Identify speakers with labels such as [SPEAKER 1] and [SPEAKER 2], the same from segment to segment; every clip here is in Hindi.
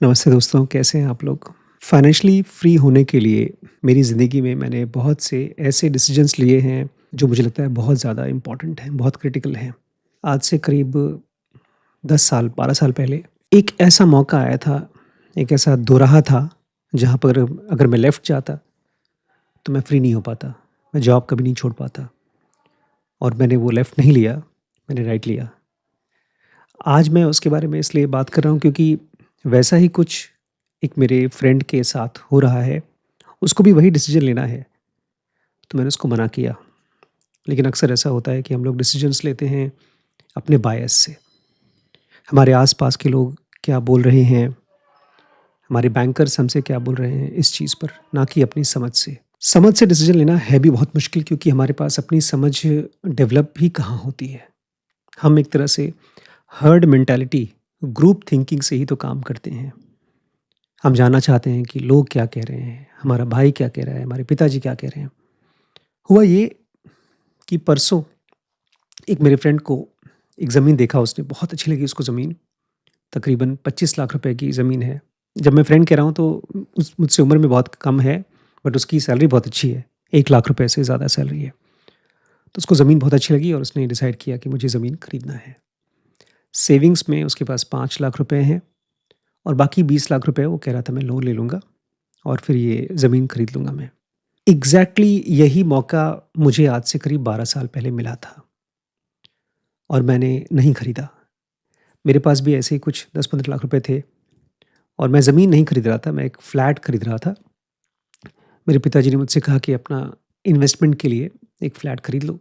[SPEAKER 1] नमस्ते दोस्तों, कैसे हैं आप लोग? फाइनेंशियली फ्री होने के लिए मेरी ज़िंदगी में मैंने बहुत से ऐसे डिसीजंस लिए हैं, जो मुझे लगता है बहुत ज़्यादा इम्पोर्टेंट हैं, बहुत क्रिटिकल हैं। आज से करीब 10 साल, 12 साल पहले एक ऐसा मौका आया था, एक ऐसा दोराहा था, जहाँ पर अगर मैं लेफ़्ट जाता, तो मैं फ्री नहीं हो पाता। मैं जॉब कभी नहीं छोड़ पाता और मैंने वो लेफ़्ट नहीं लिया, मैंने राइट लिया। आज मैं उसके बारे में इसलिए बात कर रहा हूँ क्योंकि वैसा ही कुछ एक मेरे फ्रेंड के साथ हो रहा है। उसको भी वही डिसीज़न लेना है, तो मैंने उसको मना किया। लेकिन अक्सर ऐसा होता है कि हम लोग डिसीज़न्स लेते हैं अपने बायस से। हमारे आस-पास के लोग क्या बोल रहे हैं, हमारे बैंकर्स हमसे क्या बोल रहे हैं इस चीज़ पर, ना कि अपनी समझ से। समझ से डिसीज़न लेना है भी बहुत मुश्किल क्योंकि हमारे पास अपनी समझ डेवलप भी कहाँ होती है। हम एक तरह से हर्ड मेंटालिटी, ग्रुप थिंकिंग से ही तो काम करते हैं। हम जानना चाहते हैं कि लोग क्या कह रहे हैं, हमारा भाई क्या कह रहा है, हमारे पिताजी क्या कह रहे हैं। हुआ ये कि परसों एक मेरे फ्रेंड को एक ज़मीन देखा उसने, बहुत अच्छी लगी उसको ज़मीन, तकरीबन 25 लाख रुपए की ज़मीन है। जब मैं फ्रेंड कह रहा हूँ तो उस मुझसे उम्र में बहुत कम है, बट उसकी सैलरी बहुत अच्छी है, 1 लाख रुपए से ज़्यादा सैलरी है। तो उसको ज़मीन बहुत अच्छी लगी और उसने डिसाइड किया कि मुझे ज़मीन खरीदना है। सेविंग्स में उसके पास 5 लाख रुपए हैं और बाकी 20 लाख रुपए वो कह रहा था मैं लोन ले लूँगा और फिर ये ज़मीन खरीद लूँगा मैं। एग्ज़ैक्टली यही मौका मुझे आज से करीब 12 साल पहले मिला था और मैंने नहीं खरीदा। मेरे पास भी ऐसे ही कुछ 10-15 लाख रुपए थे और मैं ज़मीन नहीं खरीद रहा था, मैं एक फ्लैट खरीद रहा था। मेरे पिताजी ने मुझसे कहा कि अपना इन्वेस्टमेंट के लिए एक फ्लैट खरीद लो।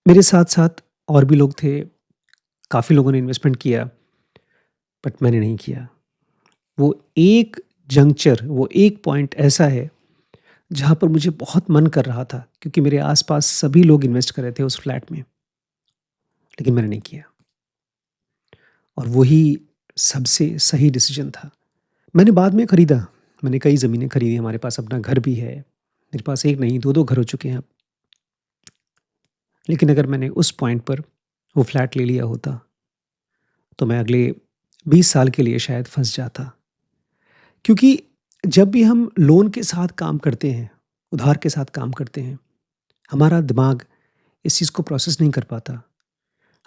[SPEAKER 1] मेरे साथ-साथ और भी लोग थे, काफ़ी लोगों ने इन्वेस्टमेंट किया, बट मैंने नहीं किया। वो एक जंक्चर, वो एक पॉइंट ऐसा है, जहाँ पर मुझे बहुत मन कर रहा था क्योंकि मेरे आस-पास सभी लोग इन्वेस्ट कर रहे थे उस फ्लैट में, लेकिन मैंने नहीं किया और वही सबसे सही डिसीज़न था। मैंने बाद में खरीदा, मैंने कई ज़मीनें खरीदी, हमारे पास अपना घर भी है। मेरे पास 1 नहीं 2-2 घर हो चुके हैं अब। लेकिन अगर मैंने उस पॉइंट पर वो फ्लैट ले लिया होता, तो मैं अगले 20 साल के लिए शायद फँस जाता। क्योंकि जब भी हम लोन के साथ काम करते हैं, उधार के साथ काम करते हैं, हमारा दिमाग इस चीज़ को प्रोसेस नहीं कर पाता।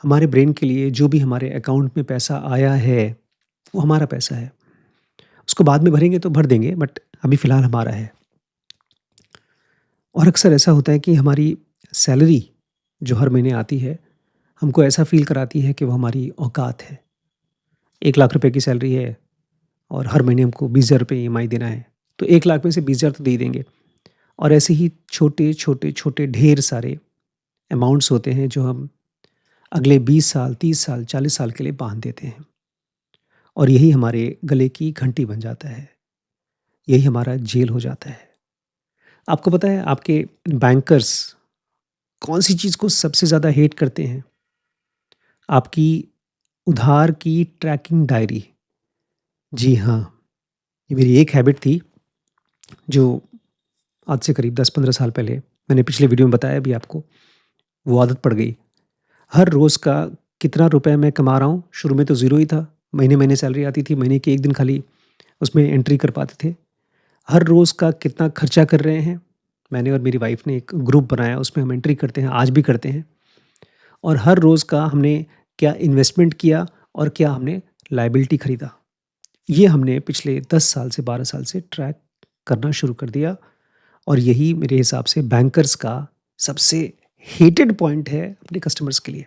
[SPEAKER 1] हमारे ब्रेन के लिए जो भी हमारे अकाउंट में पैसा आया है, वो हमारा पैसा है। उसको बाद में भरेंगे तो भर देंगे, बट अभी फ़िलहाल हमारा है। और अक्सर ऐसा होता है कि हमारी सैलरी जो हर महीने आती है, हमको ऐसा फ़ील कराती है कि वो हमारी औकात है। 1 लाख रुपए की सैलरी है और हर महीने हमको 20,000 रुपए ईएमआई देना है, तो 1 लाख में से 20,000 तो दे ही देंगे। और ऐसे ही छोटे-छोटे-छोटे ढेर सारे अमाउंट्स होते हैं जो हम अगले 20 साल, 30 साल, 40 साल के लिए बाँध देते हैं और यही हमारे गले की घंटी बन जाता है, यही हमारा जेल हो जाता है। आपको पता है आपके बैंकर्स कौन-सी चीज़ को सबसे ज़्यादा हेट करते हैं? आपकी उधार की ट्रैकिंग डायरी। जी हाँ, ये मेरी एक हैबिट थी जो आज से करीब 10-15 साल पहले मैंने पिछले वीडियो में बताया भी आपको, वो आदत पड़ गई। हर रोज़ का कितना रुपए मैं कमा रहा हूँ, शुरू में तो ज़ीरो ही था, महीने-महीने सैलरी आती थी, महीने के 1 दिन खाली उसमें एंट्री कर पाते थे। हर रोज़ का कितना खर्चा कर रहे हैं, मैंने और मेरी वाइफ़ ने एक ग्रुप बनाया, उसमें हम एंट्री करते हैं, आज भी करते हैं। और हर रोज़ का हमने क्या इन्वेस्टमेंट किया और क्या हमने लायबिलिटी खरीदा। ये हमने पिछले 10 साल से 12 साल से ट्रैक करना शुरू कर दिया और यही मेरे हिसाब से बैंकर्स का सबसे हेटेड पॉइंट है अपने कस्टमर्स के लिए।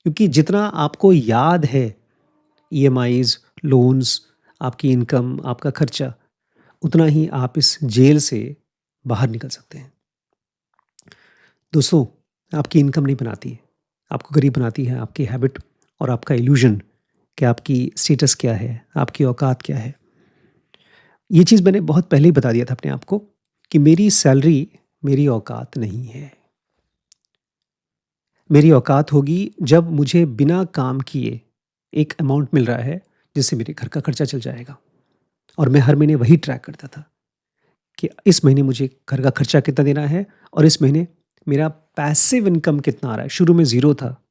[SPEAKER 1] क्योंकि जितना आपको याद है ईएमआईज़, लोन्स, आपकी इनकम, आपका खर्चा, उतना ही आप इस जेल से बाहर निकल सकते हैं। दोस्तों, आपकी इनकम नहीं बनाती है, आपको गरीब बनाती है आपकी हैबिट और आपका इल्यूज़न कि आपकी स्टेटस क्या है, आपकी औकात क्या है। ये चीज़ मैंने बहुत पहले ही बता दिया था अपने आप को कि मेरी सैलरी मेरी औकात नहीं है। मेरी औकात होगी जब मुझे बिना काम किए एक अमाउंट मिल रहा है, जिससे मेरे घर का खर्चा चल जाएगा और मैं हर महीने वही ट्रैक करता था कि इस महीने मुझे घर का खर्चा कितना देना है और इस महीने मेरा पैसिव इनकम कितना आ रहा है। शुरू में ज़ीरो था,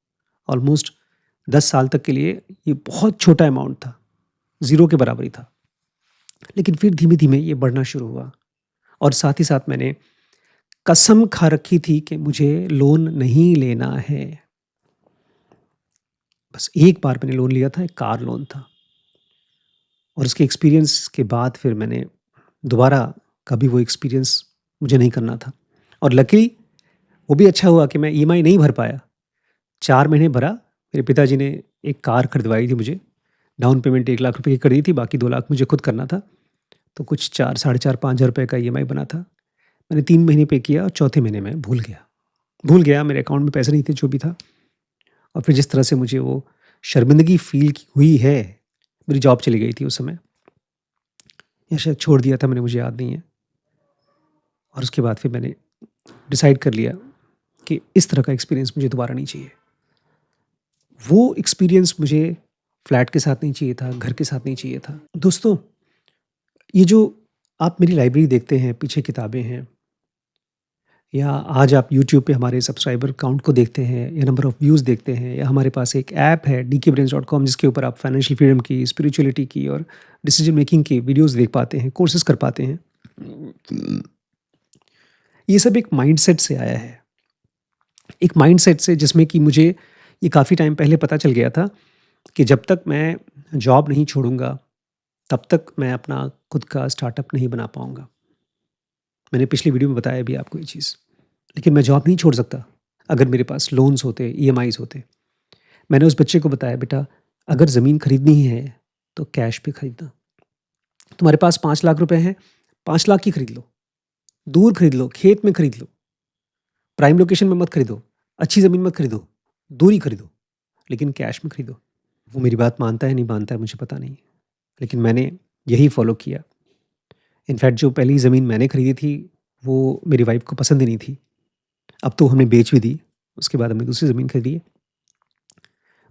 [SPEAKER 1] ऑलमोस्ट 10 साल तक के लिए ये बहुत छोटा अमाउंट था, ज़ीरो के बराबर ही था। लेकिन फिर धीमे-धीमे ये बढ़ना शुरू हुआ और साथ ही साथ मैंने कसम खा रखी थी कि मुझे लोन नहीं लेना है। बस एक बार मैंने लोन लिया था, एक कार लोन था और उसके एक्सपीरियंस के बाद फिर मैंने दोबारा कभी वो एक्सपीरियंस मुझे नहीं करना था और लकीली वो भी अच्छा हुआ कि मैं ईएमआई नहीं भर पाया। 4 महीने भरा, मेरे पिताजी ने एक कार खरीदवाई थी मुझे। डाउन पेमेंट 1 लाख रुपए की कर दी थी, बाकी 2 लाख मुझे खुद करना था। तो कुछ 4 साढ़े 4 5,000 रुपए का ईएमआई बना था। मैंने 3 महीने पे किया और चौथे महीने में भूल गया। भूल गया, मेरे अकाउंट में पैसे नहीं थे, जो भी था। और फिर जिस तरह से मुझे वो शर्मिंदगी फ़ील की हुई है, मेरी जॉब चली गई थी उस समय या शायद छोड़ दिया था मैंने, मुझे याद नहीं है। और उसके बाद फिर मैंने डिसाइड कर लिया कि इस तरह का एक्सपीरियंस मुझे दोबारा नहीं चाहिए। वो एक्सपीरियंस मुझे फ्लैट के साथ नहीं चाहिए था, घर के साथ नहीं चाहिए था। दोस्तों, ये जो आप मेरी लाइब्रेरी देखते हैं, पीछे किताबें हैं या आज आप यूट्यूब पे हमारे सब्सक्राइबर काउंट को देखते हैं या नंबर ऑफ़ व्यूज़ देखते हैं या हमारे पास एक ऐप है dkbrains.com जिसके ऊपर आप फाइनेंशियल फ्रीडम की, स्पिरिचुअलिटी की और डिसीजन मेकिंग की वीडियोज़ देख पाते हैं, कोर्सेज़ कर पाते हैं। ये सब एक माइंडसेट से आया है। एक माइंडसेट से जिसमें कि मुझे ये काफ़ी टाइम पहले पता चल गया था कि जब तक मैं जॉब नहीं छोड़ूँगा, तब तक मैं अपना खुद का स्टार्टअप नहीं बना पाऊँगा। मैंने पिछली वीडियो में बताया भी आपको ये चीज़। लेकिन मैं जॉब नहीं छोड़ सकता, अगर मेरे पास लोन्स होते, ईएमआईज़ होते। मैंने उस बच्चे को बताया, बेटा अगर ज़मीन खरीदनी ही है, तो कैश पे खरीदना। तुम्हारे पास 5 लाख रुपए हैं, 5 लाख की खरीद लो। दूर खरीद लो, खेत में खरीद लो। प्राइम लोकेशन में मत खरीदो, अच्छी ज़मीन मत खरीदो, दूर ही खरीदो, लेकिन कैश में खरीदो। वो मेरी बात मानता है, नहीं मानता है मुझे पता नहीं। लेकिन मैंने यही फ़ॉलो किया। इनफैक्ट जो पहली ज़मीन मैंने खरीदी थी, वो मेरी वाइफ़ को पसंद ही नहीं थी। अब तो हमने बेच भी दी, उसके बाद हमने दूसरी ज़मीन खरीदी है।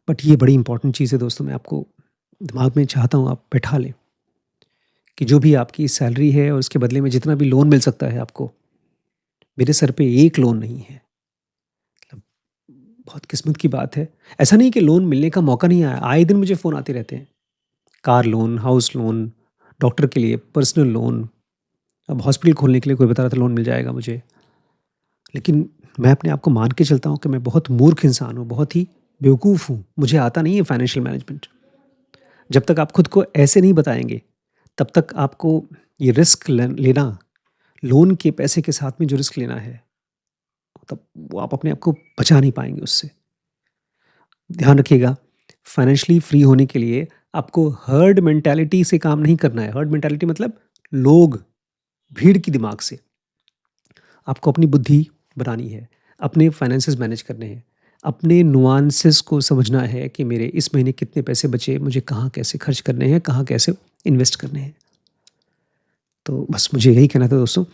[SPEAKER 1] बट ये बड़ी इंपॉर्टेंट चीज़ है दोस्तों, मैं आपको दिमाग में चाहता हूँ आप बैठा लें कि जो भी आपकी सैलरी है और उसके बदले में जितना भी लोन मिल सकता है आपको, मेरे सर पे एक लोन नहीं है। मतलब बहुत किस्मत की बात है। ऐसा नहीं कि लोन मिलने का मौका नहीं आया, आए दिन मुझे फ़ोन आते रहते हैं। Car loan, house loan, doctor के लिए पर्सनल लोन, अब हॉस्पिटल खोलने के लिए कोई बता रहा था लोन मिल जाएगा मुझे। लेकिन मैं अपने आप को मान के चलता हूँ कि मैं बहुत मूर्ख इंसान हूँ, बहुत ही बेवकूफ़ हूँ। मुझे आता नहीं है फाइनेंशियल मैनेजमेंट। जब तक आप खुद को ऐसे नहीं बताएँगे, तब तक आपको ये रिस्क लेना, लोन के पैसे के साथ में जो रिस्क लेना है, तब वो आप अपने आप को बचा नहीं पाएँगे उससे। ध्यान रखिएगा, फाइनेंशियली फ्री होने के लिए आपको हर्ड मेंटालिटी से काम नहीं करना है। हर्ड मेंटालिटी मतलब लोग, भीड़ की दिमाग से। आपको अपनी बुद्धि बनानी है, अपने फाइनेंसेस मैनेज करने हैं, अपने नुआंसेस को समझना है कि मेरे इस महीने कितने पैसे बचे, मुझे कहाँ कैसे खर्च करने हैं, कहाँ कैसे इन्वेस्ट करने हैं। तो बस मुझे यही कहना था दोस्तों।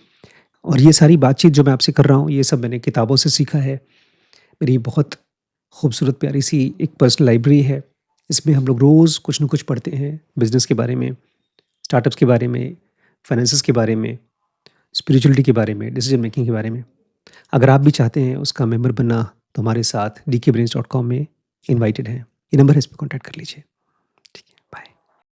[SPEAKER 1] और ये सारी बातचीत जो मैं आपसे कर रहा हूँ, ये सब मैंने किताबों से सीखा है। मेरी बहुत खूबसूरत प्यारी सी एक पर्सनल लाइब्रेरी है। इसमें हम लोग रोज़ कुछ न कुछ पढ़ते हैं, बिज़नेस के बारे में, स्टार्टअप्स के बारे में, फाइनेंसेस के बारे में, स्पिरिचुअलिटी के बारे में, डिसीजन मेकिंग के बारे में। अगर आप भी चाहते हैं उसका मेंबर बनना, तो हमारे साथ dkbrains.com में इनवाइटेड हैं। ये नंबर है, इस पे कॉन्टैक्ट कर लीजिए।